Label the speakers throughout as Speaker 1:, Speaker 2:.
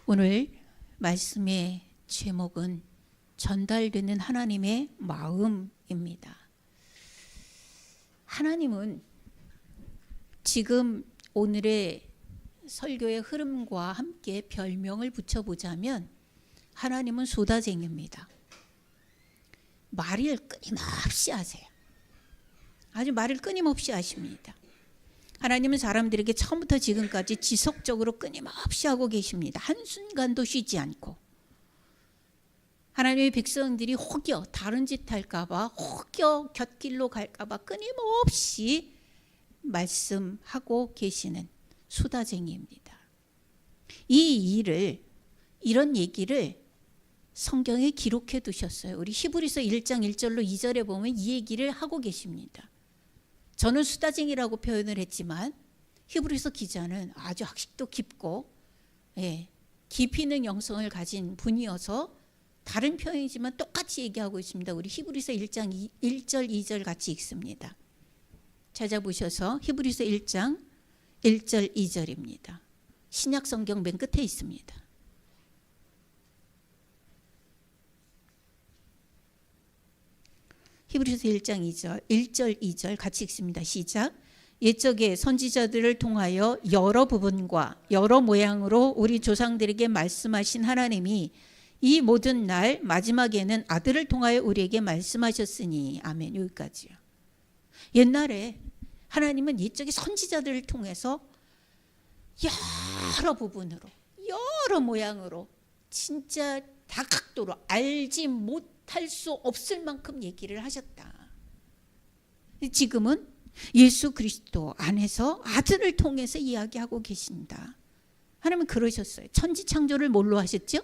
Speaker 1: 오늘 말씀의 제목은 전달되는 하나님의 마음입니다. 하나님은 지금 오늘의 설교의 흐름과 함께 별명을 붙여보자면 하나님은 소다쟁이입니다. 말을 끊임없이 하세요. 아주 말을 끊임없이 하십니다. 하나님은 사람들에게 처음부터 지금까지 지속적으로 끊임없이 하고 계십니다. 한순간도 쉬지 않고. 하나님의 백성들이 혹여 다른 짓 할까봐, 혹여 곁길로 갈까봐 끊임없이 말씀하고 계시는 수다쟁이입니다. 이런 얘기를 성경에 기록해 두셨어요. 우리 히브리서 1장 1절로 2절에 보면 이 얘기를 하고 계십니다. 저는 수다쟁이라고 표현을 했지만 히브리서 기자는 아주 학식도 깊고 깊이 있는 영성을 가진 분이어서 다른 표현이지만 똑같이 얘기하고 있습니다. 우리 히브리서 1장 1절 2절 같이 읽습니다. 찾아보셔서 히브리서 1장 1절 2절입니다. 신약 성경 맨 끝에 있습니다. 히브리서 1장 1절 2절 같이 읽습니다. 시작. 옛적에 선지자들을 통하여 여러 부분과 여러 모양으로 우리 조상들에게 말씀하신 하나님이 이 모든 날 마지막에는 아들을 통하여 우리에게 말씀하셨으니. 아멘. 여기까지요. 옛날에 하나님은 옛적에 선지자들을 통해서 여러 부분으로 여러 모양으로 진짜 다각도로 알지 못할 수 없을 만큼 얘기를 하셨다. 지금은 예수 그리스도 안에서 아들을 통해서 이야기하고 계신다. 하나님은 그러셨어요. 천지창조를 뭘로 하셨죠?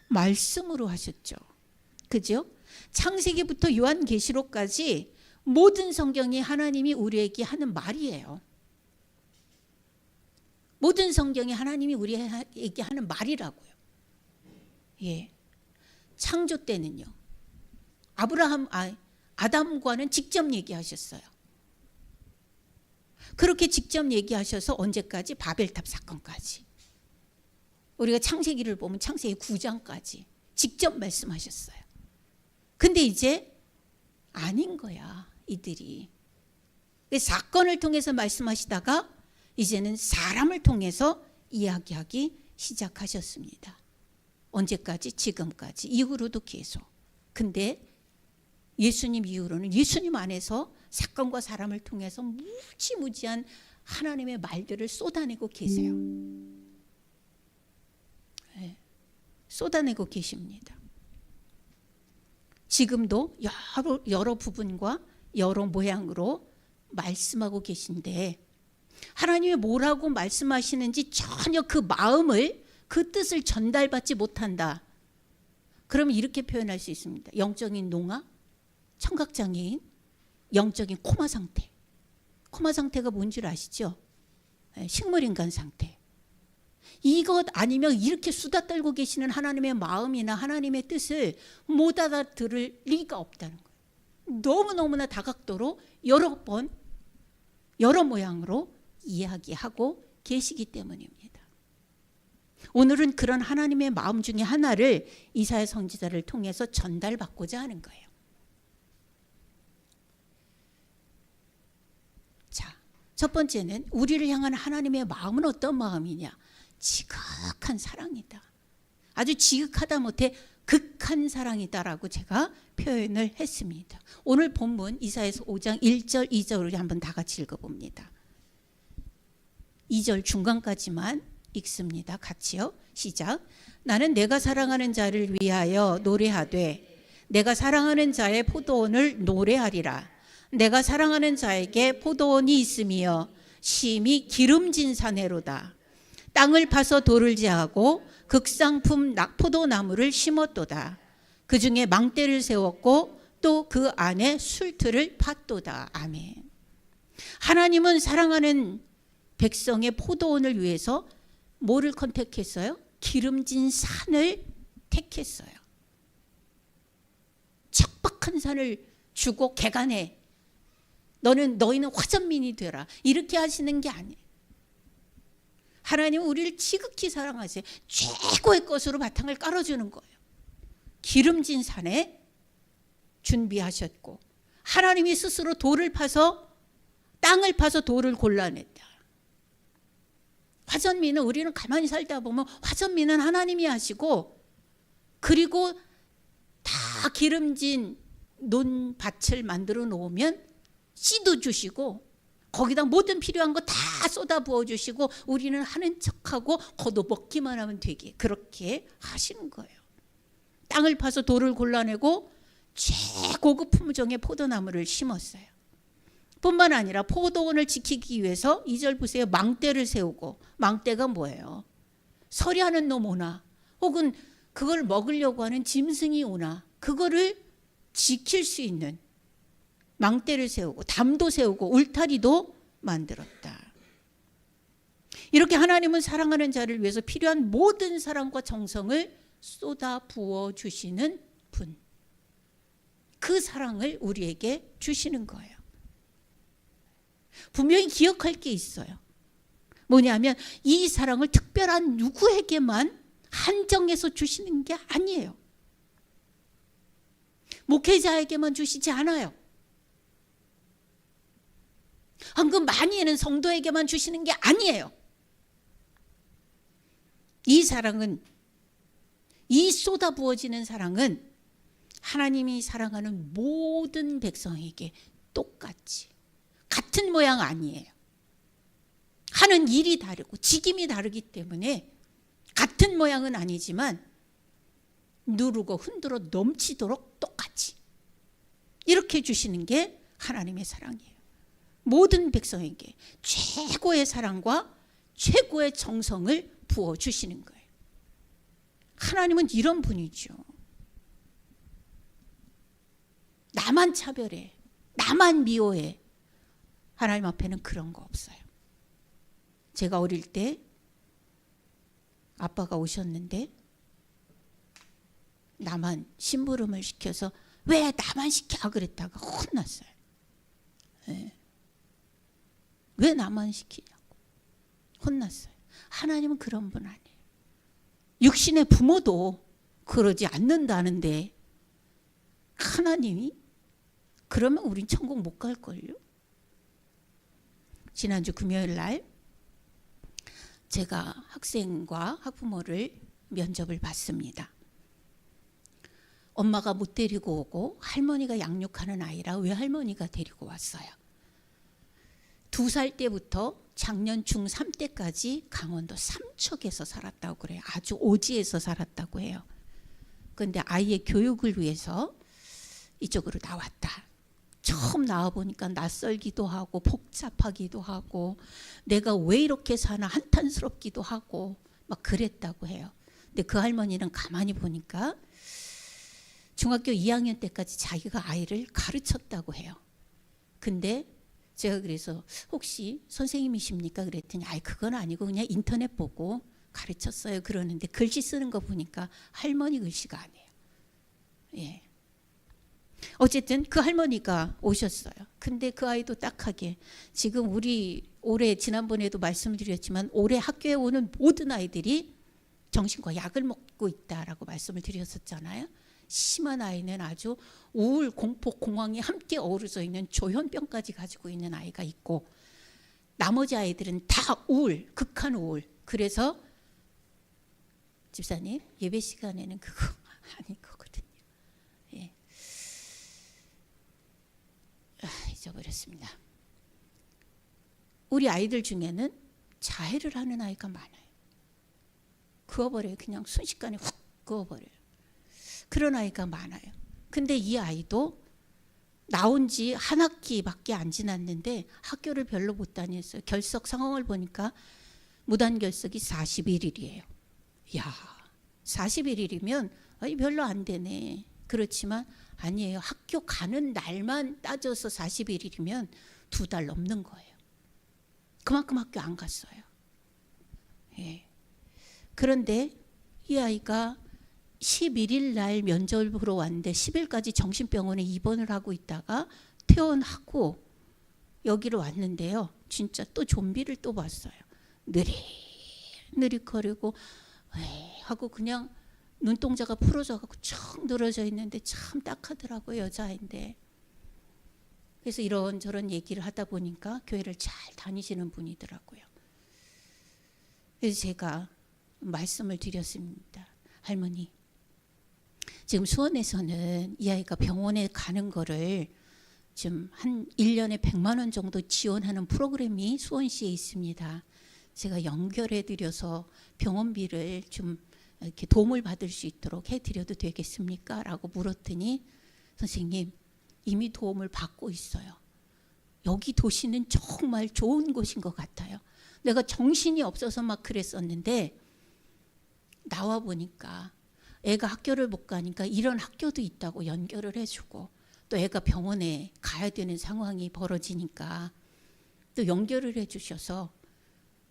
Speaker 1: 말씀으로 하셨죠. 그죠? 창세기부터 요한계시록까지 모든 성경이 하나님이 우리에게 하는 말이에요. 모든 성경이 하나님이 우리에게 하는 말이라고요. 창조 때는요. 아담과는 직접 얘기하셨어요. 그렇게 직접 얘기하셔서 언제까지? 바벨탑 사건까지. 우리가 창세기를 보면 창세기 9장까지 직접 말씀하셨어요. 근데 이제 아닌 거야, 이들이. 사건을 통해서 말씀하시다가 이제는 사람을 통해서 이야기하기 시작하셨습니다. 언제까지? 지금까지. 이후로도 계속. 근데 예수님 이후로는 예수님 안에서 사건과 사람을 통해서 무지무지한 하나님의 말들을 쏟아내고 계세요. 쏟아내고 계십니다. 지금도 여러 부분과 여러 모양으로 말씀하고 계신데 하나님이 뭐라고 말씀하시는지 전혀 그 마음을, 그 뜻을 전달받지 못한다. 그러면 이렇게 표현할 수 있습니다. 영적인 농아, 청각장애인, 영적인 코마 상태. 코마 상태가 뭔 줄 아시죠? 식물인간 상태. 이것 아니면 이렇게 수다 떨고 계시는 하나님의 마음이나 하나님의 뜻을 못 알아들을 리가 없다는 거예요. 너무너무나 다각도로 여러 번, 여러 모양으로 이야기하고 계시기 때문입니다. 오늘은 그런 하나님의 마음 중에 하나를 이사야 선지자를 통해서 전달받고자 하는 거예요. 자, 첫 번째는 우리를 향한 하나님의 마음은 어떤 마음이냐? 지극한 사랑이다. 아주 지극하다 못해 극한 사랑이다라고 제가 표현을 했습니다. 오늘 본문 이사야서 5장 1절 2절을 한번 다 같이 읽어봅니다. 2절 중간까지만 읽습니다. 같이요. 시작. 나는 내가 사랑하는 자를 위하여 노래하되 내가 사랑하는 자의 포도원을 노래하리라. 내가 사랑하는 자에게 포도원이 있으며 심히 기름진 사내로다. 땅을 파서 돌을 제하고 극상품 포도나무를 심었도다. 그 중에 망대를 세웠고 또 그 안에 술틀을 팠도다. 아멘. 하나님은 사랑하는 백성의 포도원을 위해서 뭐를 컨택했어요? 기름진 산을 택했어요. 척박한 산을 주고 개간해. 너희는 화전민이 되라. 이렇게 하시는 게 아니에요. 하나님은 우리를 지극히 사랑하세요. 최고의 것으로 바탕을 깔아주는 거예요. 기름진 산에 준비하셨고, 하나님이 스스로 돌을 파서, 땅을 파서 돌을 골라냈다. 화전미는 우리는 가만히 살다 보면 화전미는 하나님이 하시고, 그리고 다 기름진 논밭을 만들어 놓으면 씨도 주시고 거기다 모든 필요한 거 다 쏟아 부어 주시고 우리는 하는 척하고 걷어 먹기만 하면 되게 그렇게 하시는 거예요. 땅을 파서 돌을 골라내고 최고급 품종의 포도나무를 심었어요. 뿐만 아니라 포도원을 지키기 위해서 2절 보세요. 망대를 세우고, 망대가 뭐예요? 서리하는 놈 오나 혹은 그걸 먹으려고 하는 짐승이 오나 그거를 지킬 수 있는 망대를 세우고, 담도 세우고, 울타리도 만들었다. 이렇게 하나님은 사랑하는 자를 위해서 필요한 모든 사랑과 정성을 쏟아 부어 주시는 분, 그 사랑을 우리에게 주시는 거예요. 분명히 기억할 게 있어요. 뭐냐면 이 사랑을 특별한 누구에게만 한정해서 주시는 게 아니에요. 목회자에게만 주시지 않아요. 헌금 많이 하는 성도에게만 주시는 게 아니에요. 이 사랑은, 이 쏟아 부어지는 사랑은 하나님이 사랑하는 모든 백성에게 똑같이, 같은 모양 아니에요. 하는 일이 다르고 직임이 다르기 때문에 같은 모양은 아니지만 누르고 흔들어 넘치도록 똑같이 이렇게 주시는 게 하나님의 사랑이에요. 모든 백성에게 최고의 사랑과 최고의 정성을 부어주시는 거예요. 하나님은 이런 분이죠. 나만 차별해, 나만 미워해. 하나님 앞에는 그런 거 없어요. 제가 어릴 때 아빠가 오셨는데 나만 심부름을 시켜서 왜 나만 시켜 그랬다가 혼났어요. 네. 왜 나만 시키냐고 혼났어요. 하나님은 그런 분 아니에요. 육신의 부모도 그러지 않는다는데 하나님이 그러면 우린 천국 못 갈걸요. 지난주 금요일 날 제가 학생과 학부모를 면접을 받습니다. 엄마가 못 데리고 오고 할머니가 양육하는 아이라 외할머니가 데리고 왔어요. 2살 때부터 작년 중3 때까지 강원도 삼척에서 살았다고 그래요. 아주 오지에서 살았다고 해요. 그런데 아이의 교육을 위해서 이쪽으로 나왔다. 처음 나와보니까 낯설기도 하고 복잡하기도 하고 내가 왜 이렇게 사나 한탄스럽기도 하고 막 그랬다고 해요. 근데 그 할머니는 가만히 보니까 중학교 2학년 때까지 자기가 아이를 가르쳤다고 해요. 근데 제가 그래서 혹시 선생님이십니까? 그랬더니 아이 그건 아니고 그냥 인터넷 보고 가르쳤어요. 그러는데 글씨 쓰는 거 보니까 할머니 글씨가 아니에요. 예. 어쨌든 그 할머니가 오셨어요. 근데 그 아이도 딱하게 지금 우리 올해 지난번에도 말씀을 드렸지만 올해 학교에 오는 모든 아이들이 정신과 약을 먹고 있다라고 말씀을 드렸었잖아요. 심한 아이는 아주 우울, 공포, 공황이 함께 어우러져 있는 조현병까지 가지고 있는 아이가 있고 나머지 아이들은 다 우울, 극한 우울. 그래서 집사님 예배 시간에는 그거 아닌 거거든요. 예. 잊어버렸습니다. 우리 아이들 중에는 자해를 하는 아이가 많아요. 그어버려요. 그냥 순식간에 훅 그어버려요. 그런 아이가 많아요. 근데 이 아이도 나온 지 한 학기밖에 안 지났는데 학교를 별로 못 다녔어요. 결석 상황을 보니까 무단 결석이 41일이에요. 야, 41일이면 별로 안 되네. 그렇지만 아니에요. 학교 가는 날만 따져서 41일이면 2달 넘는 거예요. 그만큼 학교 안 갔어요. 예. 그런데 이 아이가 11일 날 면접을 보러 왔는데 10일까지 정신병원에 입원을 하고 있다가 퇴원하고 여기로 왔는데요. 진짜 또 좀비를 또 봤어요. 느릿느릿 느릿거리고 에이 하고 그냥 눈동자가 풀어져가지고 쭉 늘어져 있는데 참 딱하더라고요. 여자인데. 그래서 이런저런 얘기를 하다 보니까 교회를 잘 다니시는 분이더라고요. 그래서 제가 말씀을 드렸습니다. 할머니, 지금 수원에서는 이 아이가 병원에 가는 거를 지금 한 1년에 100만 원 정도 지원하는 프로그램이 수원시에 있습니다. 제가 연결해 드려서 병원비를 좀 이렇게 도움을 받을 수 있도록 해 드려도 되겠습니까? 라고 물었더니 선생님, 이미 도움을 받고 있어요. 여기 도시는 정말 좋은 곳인 것 같아요. 내가 정신이 없어서 막 그랬었는데 나와 보니까 애가 학교를 못 가니까 이런 학교도 있다고 연결을 해주고, 또 애가 병원에 가야 되는 상황이 벌어지니까 또 연결을 해주셔서,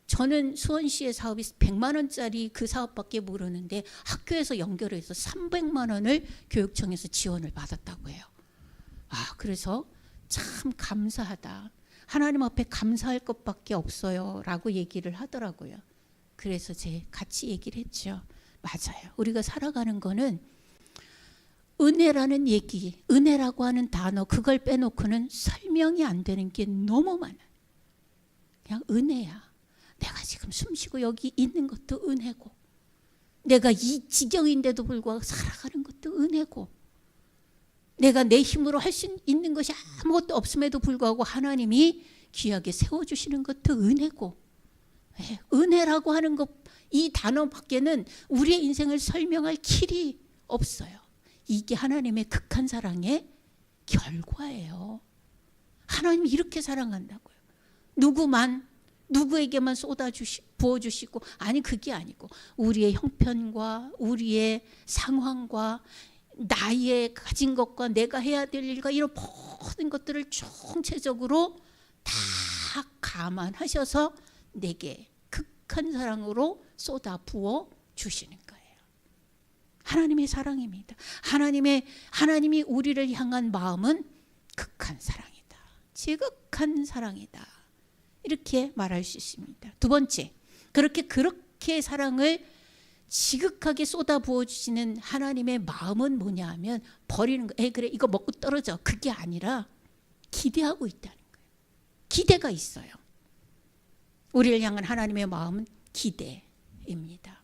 Speaker 1: 저는 수원시의 사업이 100만 원짜리 그 사업밖에 모르는데 학교에서 연결해서 300만 원을 교육청에서 지원을 받았다고 해요. 그래서 참 감사하다. 하나님 앞에 감사할 것밖에 없어요 라고 얘기를 하더라고요. 그래서 같이 얘기를 했죠. 맞아요. 우리가 살아가는 거는 은혜라는 얘기, 은혜라고 하는 단어, 그걸 빼놓고는 설명이 안 되는 게 너무 많아요. 그냥 은혜야. 내가 지금 숨쉬고 여기 있는 것도 은혜고, 내가 이 지경인데도 불구하고 살아가는 것도 은혜고, 내가 내 힘으로 할 수 있는 것이 아무것도 없음에도 불구하고 하나님이 귀하게 세워주시는 것도 은혜고, 은혜라고 하는 것, 이 단어 밖에는 우리의 인생을 설명할 길이 없어요. 이게 하나님의 극한 사랑의 결과예요. 하나님이 이렇게 사랑한다고요. 누구에게만 부어주시고, 아니 그게 아니고 우리의 형편과 우리의 상황과 나의 가진 것과 내가 해야 될 일과 이런 모든 것들을 총체적으로 다 감안하셔서 내게 극한 사랑으로 쏟아 부어 주시는 거예요. 하나님의 사랑입니다. 하나님이 우리를 향한 마음은 극한 사랑이다. 지극한 사랑이다. 이렇게 말할 수 있습니다. 두 번째, 그렇게 사랑을 지극하게 쏟아 부어주시는 하나님의 마음은 뭐냐 하면, 버리는 거, 그래 이거 먹고 떨어져, 그게 아니라 기대하고 있다는 거예요. 기대가 있어요. 우리를 향한 하나님의 마음은 기대입니다.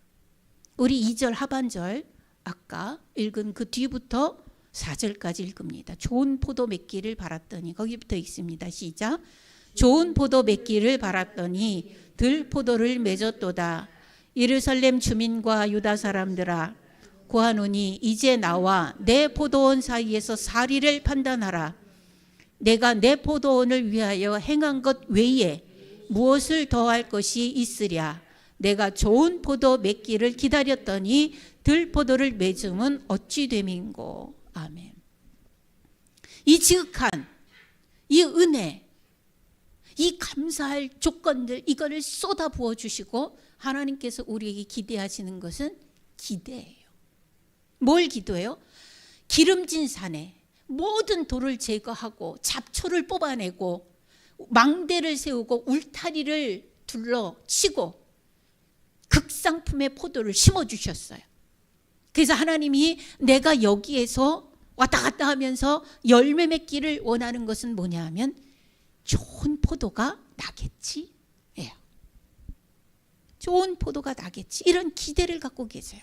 Speaker 1: 우리 2절 하반절 아까 읽은 그 뒤부터 4절까지 읽습니다. 좋은 포도 맺기를 바랐더니, 거기부터 읽습니다. 시작. 좋은 포도 맺기를 바랐더니 들포도를 맺었도다. 예루살렘 주민과 유다 사람들아, 고하노니 이제 나와 내 포도원 사이에서 사리를 판단하라. 내가 내 포도원을 위하여 행한 것 외에 무엇을 더할 것이 있으랴. 내가 좋은 포도 맺기를 기다렸더니 들포도를 맺음은 어찌 됨인고. 아멘. 이 지극한, 이 은혜, 이 감사할 조건들, 이거를 쏟아 부어 주시고 하나님께서 우리에게 기대하시는 것은 기대예요. 뭘 기도해요? 기름진 산에 모든 돌을 제거하고 잡초를 뽑아내고 망대를 세우고 울타리를 둘러치고 극상품의 포도를 심어주셨어요. 그래서 하나님이 내가 여기에서 왔다 갔다 하면서 열매 맺기를 원하는 것은 뭐냐 하면 좋은 포도가 나겠지. 예. 좋은 포도가 나겠지. 이런 기대를 갖고 계세요.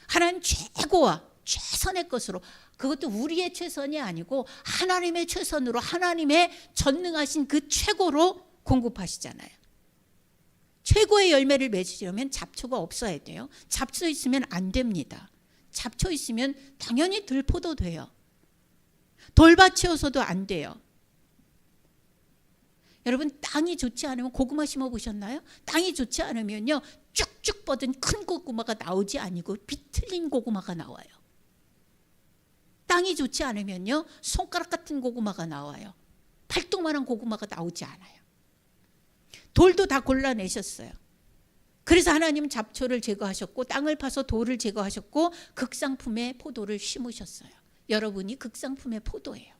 Speaker 1: 하나님 최고와 최선의 것으로, 그것도 우리의 최선이 아니고 하나님의 최선으로, 하나님의 전능하신 그 최고로 공급하시잖아요. 최고의 열매를 맺으려면 잡초가 없어야 돼요. 잡초 있으면 안 됩니다. 잡초 있으면 당연히 들포도 돼요. 돌밭이어서도 안 돼요. 여러분, 땅이 좋지 않으면 고구마 심어 보셨나요? 땅이 좋지 않으면요, 쭉쭉 뻗은 큰 고구마가 나오지 아니고 비틀린 고구마가 나와요. 땅이 좋지 않으면요, 손가락 같은 고구마가 나와요. 팔뚝만한 고구마가 나오지 않아요. 돌도 다 골라내셨어요. 그래서 하나님은 잡초를 제거하셨고 땅을 파서 돌을 제거하셨고 극상품의 포도를 심으셨어요. 여러분이 극상품의 포도예요.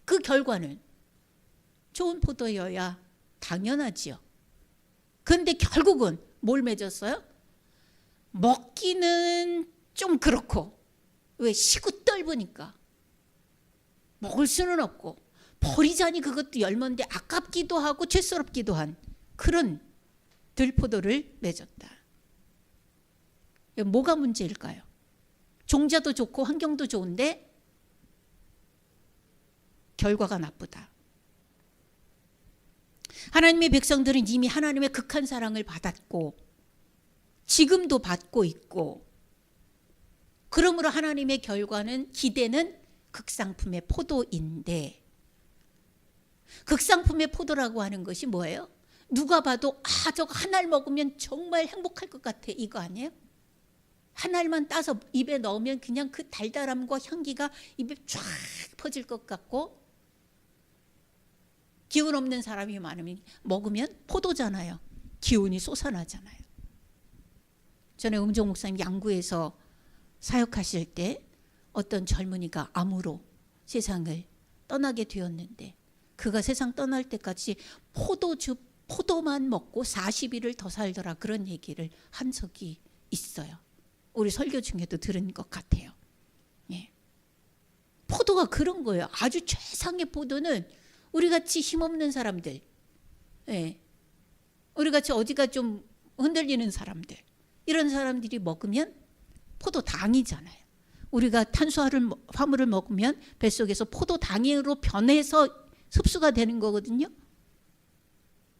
Speaker 1: 그 결과는 좋은 포도여야 당연하지요. 그런데 결국은 뭘 맺었어요? 먹기는 좀 그렇고, 왜? 시구 떫으니까 먹을 수는 없고, 버리자니 그것도 열먼데 아깝기도 하고 죄스럽기도 한 그런 들포도를 맺었다. 뭐가 문제일까요? 종자도 좋고 환경도 좋은데 결과가 나쁘다. 하나님의 백성들은 이미 하나님의 극한 사랑을 받았고 지금도 받고 있고, 그러므로 하나님의 결과는, 기대는 극상품의 포도인데, 극상품의 포도라고 하는 것이 뭐예요? 누가 봐도 저거 한 알 먹으면 정말 행복할 것 같아, 이거 아니에요? 한 알만 따서 입에 넣으면 그냥 그 달달함과 향기가 입에 쫙 퍼질 것 같고, 기운 없는 사람이 많으면 먹으면 포도잖아요. 기운이 솟아나잖아요. 전에 음종 목사님 양구에서 사역하실 때 어떤 젊은이가 암으로 세상을 떠나게 되었는데, 그가 세상 떠날 때까지 포도만 먹고 40일을 더 살더라, 그런 얘기를 한 적이 있어요. 우리 설교 중에도 들은 것 같아요. 예. 포도가 그런 거예요. 아주 최상의 포도는 우리같이 힘없는 사람들, 예, 우리같이 어디가 좀 흔들리는 사람들, 이런 사람들이 먹으면 포도당이잖아요. 우리가 탄수화물을 먹으면 뱃속에서 포도당으로 변해서 흡수가 되는 거거든요.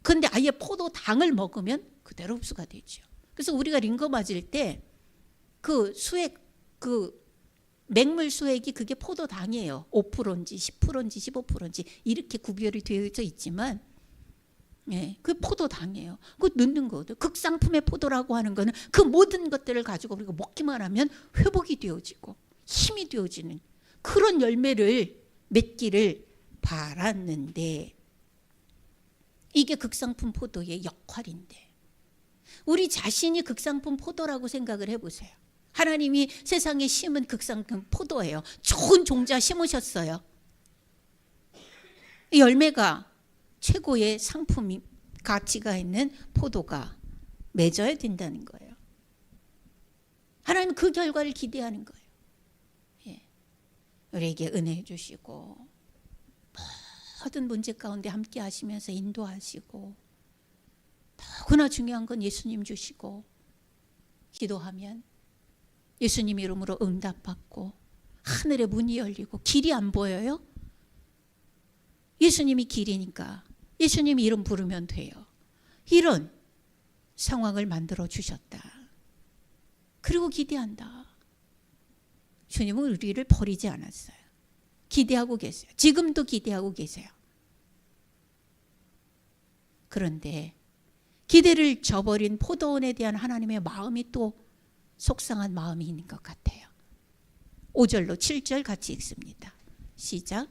Speaker 1: 그런데 아예 포도당을 먹으면 그대로 흡수가 되죠. 그래서 우리가 링거 맞을 때 그 수액, 그 맹물 수액이 그게 포도당이에요. 5%인지 10%인지 15%인지 이렇게 구별이 되어져 있지만, 예, 그 포도당이에요. 그거 넣는 거거든요. 극상품의 포도라고 하는 거는 그 모든 것들을 가지고 우리가 먹기만 하면 회복이 되어지고 힘이 되어지는 그런 열매를 맺기를 바랐는데, 이게 극상품 포도의 역할인데, 우리 자신이 극상품 포도라고 생각을 해보세요. 하나님이 세상에 심은 극상품 포도예요. 좋은 종자 심으셨어요. 이 열매가 최고의 상품이, 가치가 있는 포도가 맺어야 된다는 거예요. 하나님은 그 결과를 기대하는 거예요. 예. 우리에게 은혜 주시고 모든 문제 가운데 함께 하시면서 인도하시고, 더구나 중요한 건 예수님 주시고, 기도하면 예수님 이름으로 응답받고 하늘의 문이 열리고, 길이 안 보여요? 예수님이 길이니까 예수님 이름 부르면 돼요. 이런 상황을 만들어 주셨다. 그리고 기대한다. 주님은 우리를 버리지 않았어요. 기대하고 계세요. 지금도 기대하고 계세요. 그런데 기대를 저버린 포도원에 대한 하나님의 마음이 또 속상한 마음이 있는 것 같아요. 5절로 7절 같이 읽습니다. 시작.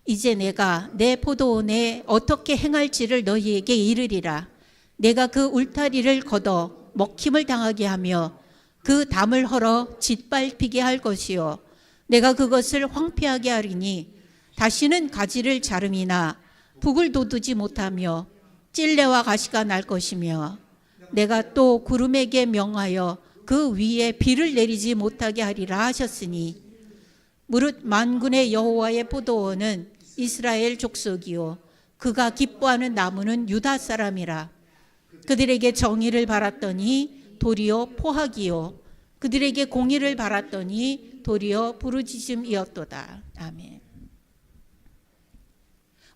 Speaker 1: 이제 내가 내 포도원에 어떻게 행할지를 너희에게 이르리라. 내가 그 울타리를 걷어 먹힘을 당하게 하며 그 담을 헐어 짓밟히게 할 것이요, 내가 그것을 황폐하게 하리니 다시는 가지를 자름이나 북을 돋우지 못하며 찔레와 가시가 날 것이며, 내가 또 구름에게 명하여 그 위에 비를 내리지 못하게 하리라 하셨으니, 무릇 만군의 여호와의 포도원은 이스라엘 족속이요 그가 기뻐하는 나무는 유다 사람이라. 그들에게 정의를 바랐더니 도리어 포악이요 그들에게 공의를 바랐더니 도리어 부르짖음이었도다. 아멘.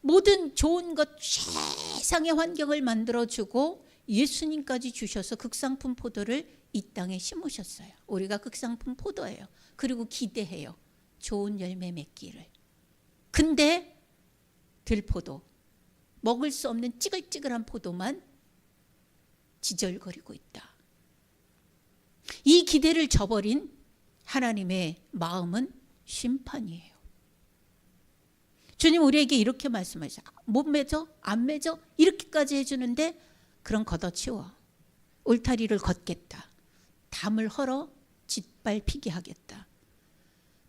Speaker 1: 모든 좋은 것, 세상의 환경을 만들어주고 예수님까지 주셔서 극상품 포도를 이 땅에 심으셨어요. 우리가 극상품 포도예요. 그리고 기대해요. 좋은 열매 맺기를. 근데 들포도, 먹을 수 없는 찌글찌글한 포도만 지절거리고 있다. 이 기대를 저버린 하나님의 마음은 심판이에요. 주님 우리에게 이렇게 말씀하셔. 못 맺어? 안 맺어? 이렇게까지 해주는데, 그럼 걷어치워. 울타리를 걷겠다. 담을 헐어 짓밟히게 하겠다.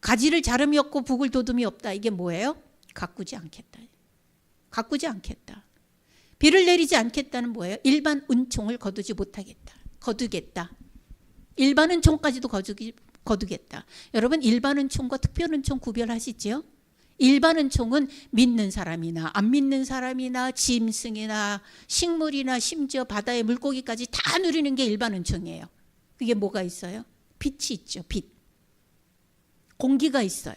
Speaker 1: 가지를 자름이 없고 북을 돋음이 없다. 이게 뭐예요? 가꾸지 않겠다. 가꾸지 않겠다. 비를 내리지 않겠다는 뭐예요? 일반 은총을 거두겠다. 일반 은총까지도 거두겠다. 여러분, 일반 은총과 특별 은총 구별하시죠? 일반 은총은 믿는 사람이나 안 믿는 사람이나 짐승이나 식물이나 심지어 바다의 물고기까지 다 누리는 게 일반 은총이에요. 그게 뭐가 있어요? 빛이 있죠. 빛. 공기가 있어요.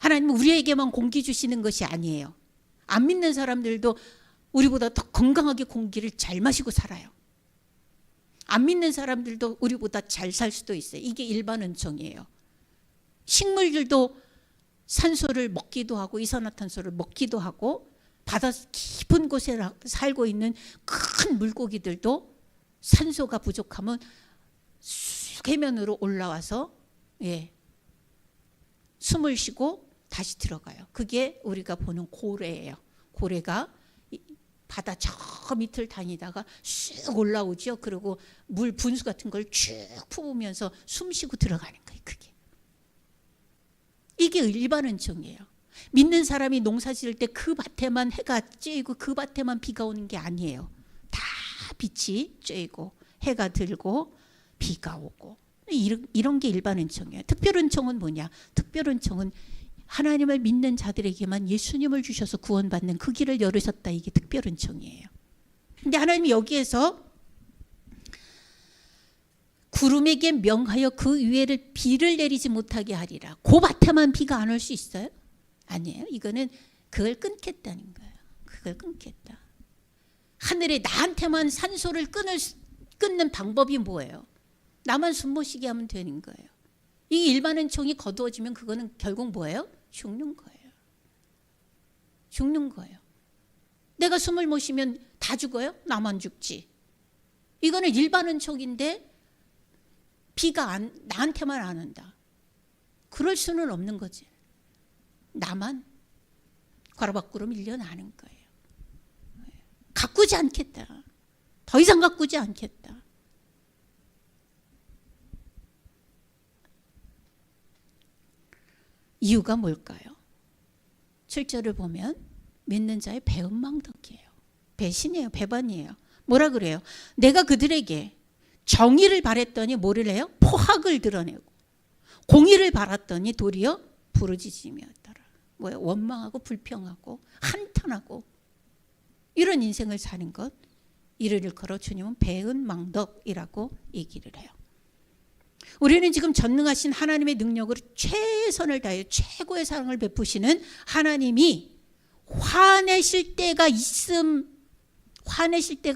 Speaker 1: 하나님은 우리에게만 공기 주시는 것이 아니에요. 안 믿는 사람들도 우리보다 더 건강하게 공기를 잘 마시고 살아요. 안 믿는 사람들도 우리보다 잘 살 수도 있어요. 이게 일반 은총이에요. 식물들도 산소를 먹기도 하고 이산화탄소를 먹기도 하고, 바다 깊은 곳에 살고 있는 큰 물고기들도 산소가 부족하면 해면으로 올라와서 숨을 쉬고 다시 들어가요. 그게 우리가 보는 고래예요. 고래가 바다 저 밑을 다니다가 쑥 올라오죠. 그리고 물 분수 같은 걸 쭉 품으면서 숨 쉬고 들어가는 거예요. 이게 일반 은총이에요. 믿는 사람이 농사 지을 때 그 밭에만 해가 쬐고 그 밭에만 비가 오는 게 아니에요. 다 빛이 쬐고 해가 들고 비가 오고, 이런 게 일반 은총이에요. 특별 은총은 뭐냐? 특별 은총은 하나님을 믿는 자들에게만 예수님을 주셔서 구원받는 그 길을 열으셨다. 이게 특별 은총이에요. 근데 하나님이 여기에서 구름에게 명하여 그 위에를 비를 내리지 못하게 하리라. 그 밭에만 비가 안 올 수 있어요? 아니에요. 이거는 그걸 끊겠다는 거예요. 그걸 끊겠다. 하늘에 나한테만 산소를 끊는 방법이 뭐예요? 나만 숨 못 쉬게 하면 되는 거예요. 이 일반 은총이 거두어지면 그거는 결국 뭐예요? 죽는 거예요. 죽는 거예요. 내가 숨을 못 쉬면 다 죽어요? 나만 죽지. 이거는 일반 은총인데 비가 나한테만 안 온다. 그럴 수는 없는 거지. 나만 괄호 밖으로 밀려나는 거예요. 가꾸지 않겠다. 더 이상 가꾸지 않겠다. 이유가 뭘까요? 7절을 보면 믿는 자의 배은망덕이에요. 배신이에요. 배반이에요. 뭐라 그래요? 내가 그들에게 정의를 바랬더니 뭐를 해요? 포학을 드러내고, 공의를 바랐더니 도리어 부르짖음이었더라. 뭐예요? 원망하고 불평하고 한탄하고 이런 인생을 사는 것, 이를 일컬어 주님은 배은망덕이라고 얘기를 해요. 우리는 지금 전능하신 하나님의 능력으로 최선을 다해 최고의 사랑을 베푸시는 하나님이 화내실 때가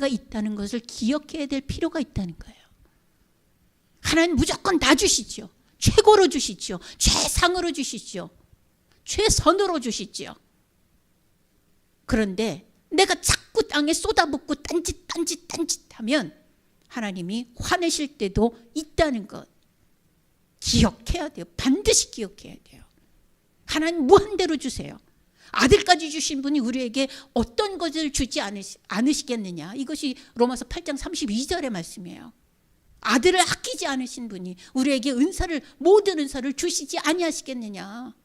Speaker 1: 있다는 것을 기억해야 될 필요가 있다는 거예요. 하나님 무조건 다 주시죠. 최고로 주시죠. 최상으로 주시죠. 최선으로 주시죠. 그런데 내가 자꾸 땅에 쏟아붓고 딴짓하면 하나님이 화내실 때도 있다는 것 기억해야 돼요. 반드시 기억해야 돼요. 하나님 무한대로 주세요. 아들까지 주신 분이 우리에게 어떤 것을 주지 않으시겠느냐. 이것이 로마서 8장 32절의 말씀이에요. 아들을 아끼지 않으신 분이 우리에게 모든 은사를 주시지 아니하시겠느냐.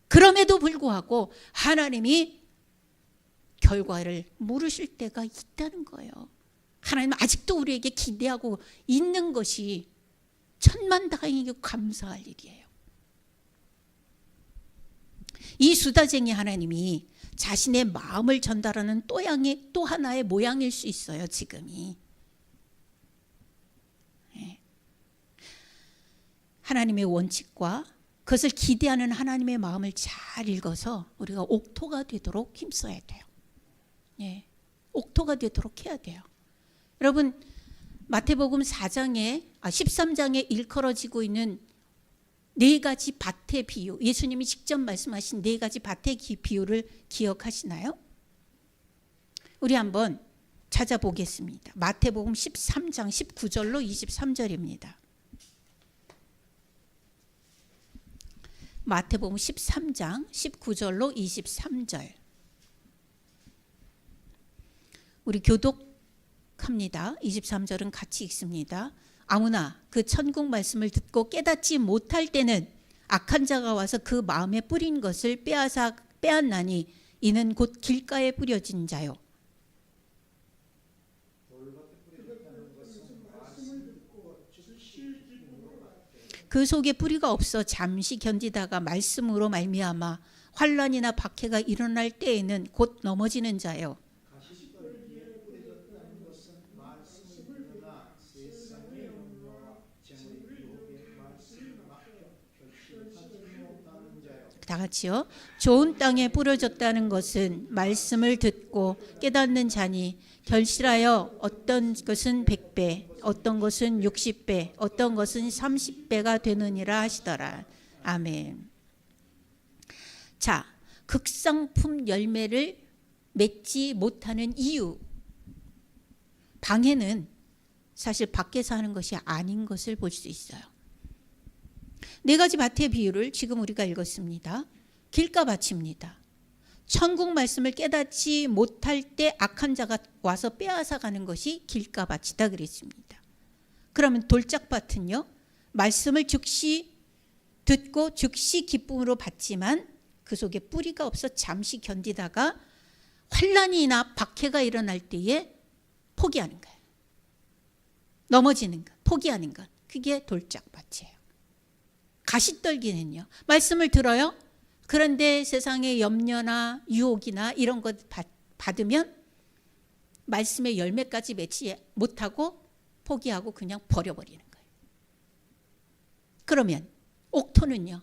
Speaker 1: 그럼에도 불구하고 하나님이 결과를 모르실 때가 있다는 거예요. 하나님은 아직도 우리에게 기대하고 있는 것이 천만다행이고 감사할 일이에요. 이 수다쟁이 하나님이 자신의 마음을 전달하는 또 하나의 모양일 수 있어요. 지금이 하나님의 원칙과 그것을 기대하는 하나님의 마음을 잘 읽어서 우리가 옥토가 되도록 힘써야 돼요. 옥토가 되도록 해야 돼요. 여러분, 마태복음 13장에 일컬어지고 있는 네 가지 밭의 비유, 예수님이 직접 말씀하신 네 가지 밭의 비유를 기억하시나요? 우리 한번 찾아보겠습니다. 마태복음 13장 19절로 23절입니다. 마태복음 13장 19절로 23절. 우리 교독합니다. 23절은 같이 읽습니다. 아무나 그 천국 말씀을 듣고 깨닫지 못할 때는 악한 자가 와서 그 마음에 뿌린 것을 빼앗나니 이는 곧 길가에 뿌려진 자요 그 속에 뿌리가 없어 잠시 견디다가 말씀으로 말미암아 환난이나 박해가 일어날 때에는 곧 넘어지는 자요. 다 같이요. 좋은 땅에 뿌려졌다는 것은 말씀을 듣고 깨닫는 자니 결실하여 어떤 것은 100배, 어떤 것은 60배, 어떤 것은 30배가 되느니라 하시더라. 아멘. 자, 극상품 열매를 맺지 못하는 이유. 방해는 사실 밖에서 하는 것이 아닌 것을 볼 수 있어요. 네 가지 밭의 비유를 지금 우리가 읽었습니다. 길가밭입니다. 천국 말씀을 깨닫지 못할 때 악한 자가 와서 빼앗아 가는 것이 길가밭이다 그랬습니다. 그러면 돌짝밭은요, 말씀을 즉시 듣고 즉시 기쁨으로 받지만 그 속에 뿌리가 없어 잠시 견디다가 환난이나 박해가 일어날 때에 포기하는 거예요. 넘어지는 것, 포기하는 것. 그게 돌짝밭이에요. 가시떨기는요, 말씀을 들어요. 그런데 세상의 염려나 유혹이나 이런 것 받으면 말씀의 열매까지 맺지 못하고 포기하고 그냥 버려버리는 거예요. 그러면 옥토는요,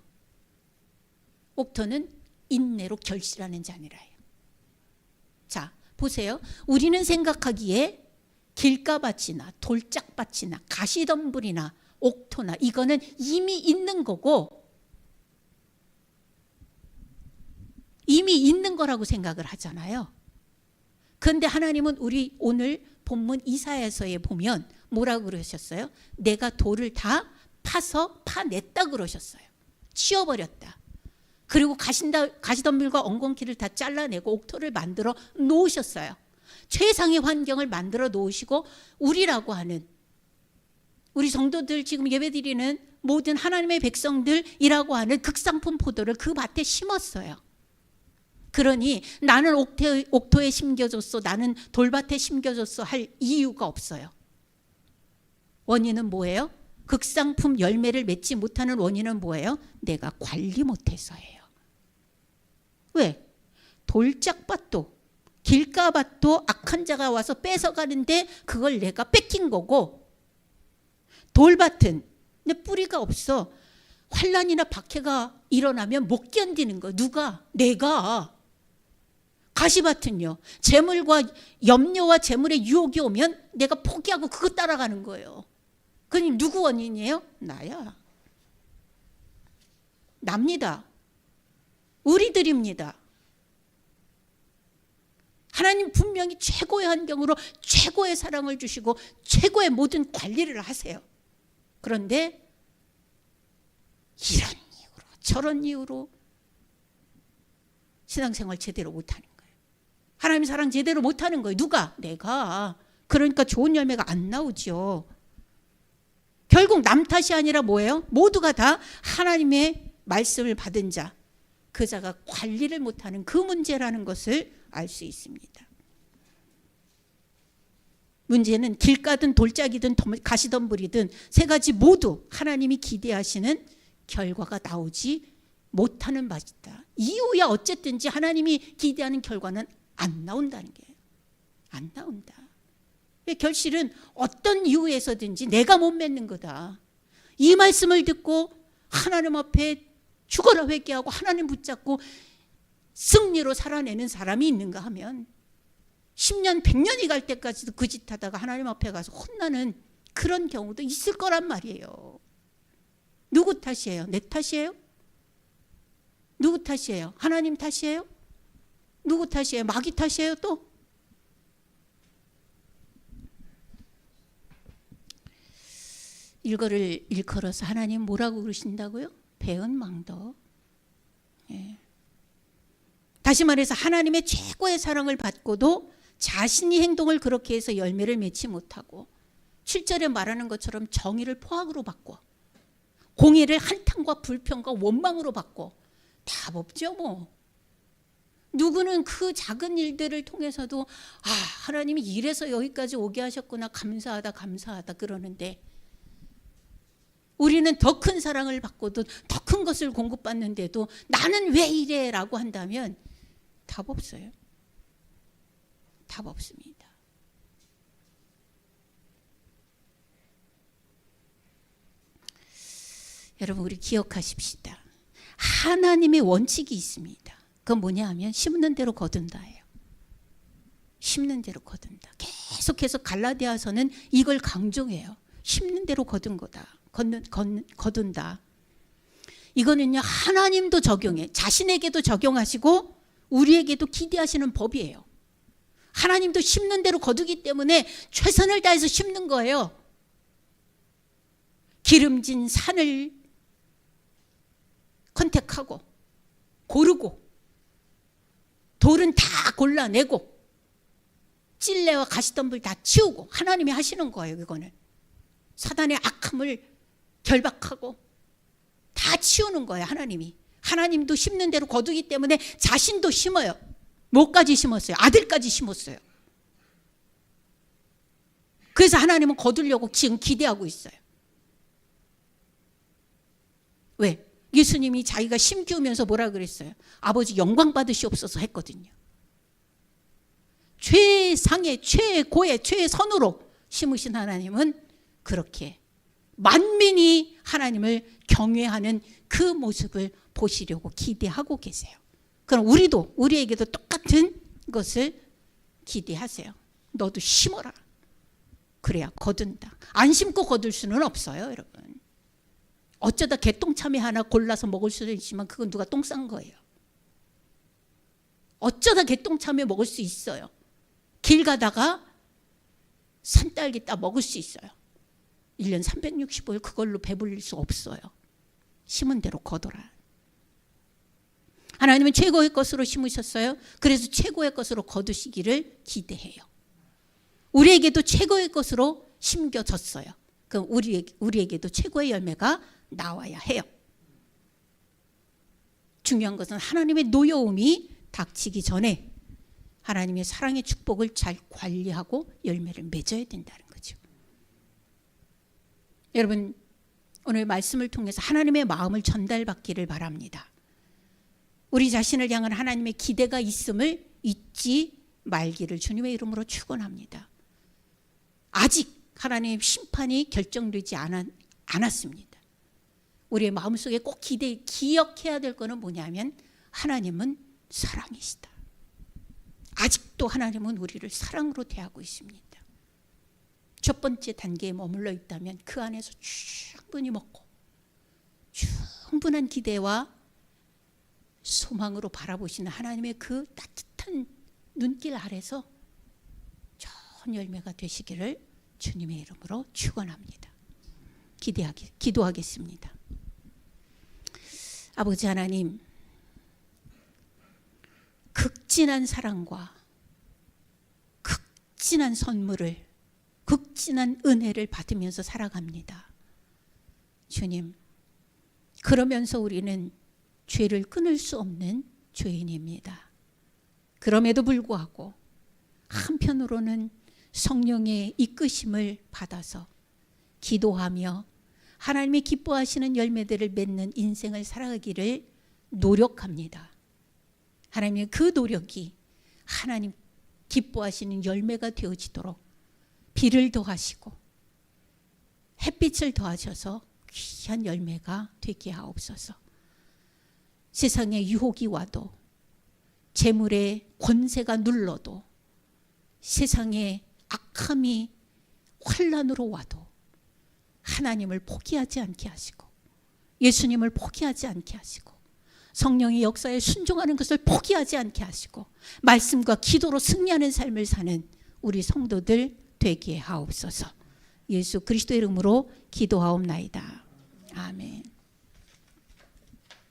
Speaker 1: 옥토는 인내로 결실하는 자니라요. 자, 보세요. 우리는 생각하기에 길가밭이나 돌짝밭이나 가시덤불이나 옥토나 이거는 이미 있는 거고 이미 있는 거라고 생각을 하잖아요. 그런데 하나님은 우리 오늘 본문 이사야서에 보면 뭐라고 그러셨어요? 내가 돌을 다 파냈다 그러셨어요. 치워버렸다. 그리고 가시덤불과 엉겅퀴를 다 잘라내고 옥토를 만들어 놓으셨어요. 최상의 환경을 만들어 놓으시고 우리라고 하는, 우리 성도들 지금 예배드리는 모든 하나님의 백성들이라고 하는 극상품 포도를 그 밭에 심었어요. 그러니 나는 옥토에 심겨졌어, 나는 돌밭에 심겨졌어 할 이유가 없어요. 원인은 뭐예요? 극상품 열매를 맺지 못하는 원인은 뭐예요? 내가 관리 못해서예요. 왜? 돌짝밭도 길가밭도 악한 자가 와서 뺏어가는데 그걸 내가 뺏긴 거고, 돌밭은 내 뿌리가 없어 환난이나 박해가 일어나면 못 견디는 거. 누가? 내가. 가시밭은요, 재물과 염려와 재물의 유혹이 오면 내가 포기하고 그거 따라가는 거예요. 그럼 누구 원인이에요? 나야. 납니다. 우리들입니다. 하나님 분명히 최고의 환경으로 최고의 사랑을 주시고 최고의 모든 관리를 하세요. 그런데 이런 이유로 저런 이유로 신앙생활 제대로 못하는 거예요. 하나님 사랑 제대로 못하는 거예요. 누가? 내가. 그러니까 좋은 열매가 안 나오죠. 결국 남 탓이 아니라 뭐예요? 모두가 다 하나님의 말씀을 받은 자, 그 자가 관리를 못하는 그 문제라는 것을 알 수 있습니다. 문제는 길가든 돌짝이든 가시덤불이든 세 가지 모두 하나님이 기대하시는 결과가 나오지 못하는 밭이다. 이유야 어쨌든지 하나님이 기대하는 결과는 안 나온다는 거예요. 안 나온다. 결실은 어떤 이유에서든지 내가 못 맺는 거다. 이 말씀을 듣고 하나님 앞에 죽어라 회개하고 하나님 붙잡고 승리로 살아내는 사람이 있는가 하면 10년 100년이 갈 때까지도 그 짓 하다가 하나님 앞에 가서 혼나는 그런 경우도 있을 거란 말이에요. 누구 탓이에요? 내 탓이에요? 누구 탓이에요? 하나님 탓이에요? 누구 탓이에요? 마귀 탓이에요 또? 일거를 일컬어서 하나님 뭐라고 그러신다고요? 배은망덕. 예. 다시 말해서 하나님의 최고의 사랑을 받고도 자신이 행동을 그렇게 해서 열매를 맺지 못하고 7절에 말하는 것처럼 정의를 포악으로 바꿔 공의를 한탄과 불평과 원망으로 바꿔 답 없죠 뭐. 누구는 그 작은 일들을 통해서도 하나님이 이래서 여기까지 오게 하셨구나 감사하다 그러는데 우리는 더 큰 사랑을 받고도 더 큰 것을 공급받는데도 나는 왜 이래? 라고 한다면 답 없어요. 답 없습니다. 여러분, 우리 기억하십시다. 하나님의 원칙이 있습니다. 그건 뭐냐 하면 심는 대로 거둔다예요. 심는 대로 거둔다. 계속해서 갈라디아서는 이걸 강조해요. 심는 대로 거둔 거다. 거둔다. 이거는요, 하나님도 적용해. 자신에게도 적용하시고 우리에게도 기대하시는 법이에요. 하나님도 심는 대로 거두기 때문에 최선을 다해서 심는 거예요. 기름진 산을 컨택하고 고르고 돌은 다 골라내고 찔레와 가시덤불 다 치우고 하나님이 하시는 거예요. 이거는 사단의 악함을 결박하고 다 치우는 거예요. 하나님이. 하나님도 심는 대로 거두기 때문에 자신도 심어요. 뭐까지 심었어요? 아들까지 심었어요. 그래서 하나님은 거두려고 지금 기대하고 있어요. 왜? 예수님이 자기가 심기우면서 뭐라 그랬어요? 아버지 영광 받으시옵소서 했거든요. 최상의 최고의 최선으로 심으신 하나님은 그렇게 만민이 하나님을 경외하는 그 모습을 보시려고 기대하고 계세요. 그럼 우리에게도 똑같은 것을 기대하세요. 너도 심어라. 그래야 거둔다. 안 심고 거둘 수는 없어요, 여러분. 어쩌다 개똥참외 하나 골라서 먹을 수도 있지만 그건 누가 똥 싼 거예요. 어쩌다 개똥참외 먹을 수 있어요. 길 가다가 산딸기 따 먹을 수 있어요. 1년 365일 그걸로 배불릴 수 없어요. 심은 대로 거둬라. 하나님은 최고의 것으로 심으셨어요. 그래서 최고의 것으로 거두시기를 기대해요. 우리에게도 최고의 것으로 심겨졌어요. 그럼 우리에게도 최고의 열매가 나와야 해요. 중요한 것은 하나님의 노여움이 닥치기 전에 하나님의 사랑의 축복을 잘 관리하고 열매를 맺어야 된다는 거죠. 여러분, 오늘 말씀을 통해서 하나님의 마음을 전달받기를 바랍니다. 우리 자신을 향한 하나님의 기대가 있음을 잊지 말기를 주님의 이름으로 축원합니다. 아직 하나님의 심판이 결정되지 않았습니다. 우리의 마음속에 꼭 기억해야 될 것은 뭐냐면 하나님은 사랑이시다. 아직도 하나님은 우리를 사랑으로 대하고 있습니다. 첫 번째 단계에 머물러 있다면 그 안에서 충분히 먹고 충분한 기대와 소망으로 바라보시는 하나님의 그 따뜻한 눈길 아래서 좋은 열매가 되시기를 주님의 이름으로 축원합니다. 기도하겠습니다. 아버지 하나님, 극진한 사랑과 극진한 선물을, 극진한 은혜를 받으면서 살아갑니다. 주님, 그러면서 우리는 죄를 끊을 수 없는 죄인입니다. 그럼에도 불구하고 한편으로는 성령의 이끄심을 받아서 기도하며 하나님이 기뻐하시는 열매들을 맺는 인생을 살아가기를 노력합니다. 하나님의 그 노력이 하나님 기뻐하시는 열매가 되어지도록 비를 더하시고 햇빛을 더하셔서 귀한 열매가 되게 하옵소서. 세상에 유혹이 와도, 재물의 권세가 눌러도, 세상에 악함이 환난으로 와도 하나님을 포기하지 않게 하시고, 예수님을 포기하지 않게 하시고, 성령의 역사에 순종하는 것을 포기하지 않게 하시고, 말씀과 기도로 승리하는 삶을 사는 우리 성도들 되게 하옵소서. 예수 그리스도의 이름으로 기도하옵나이다. 아멘.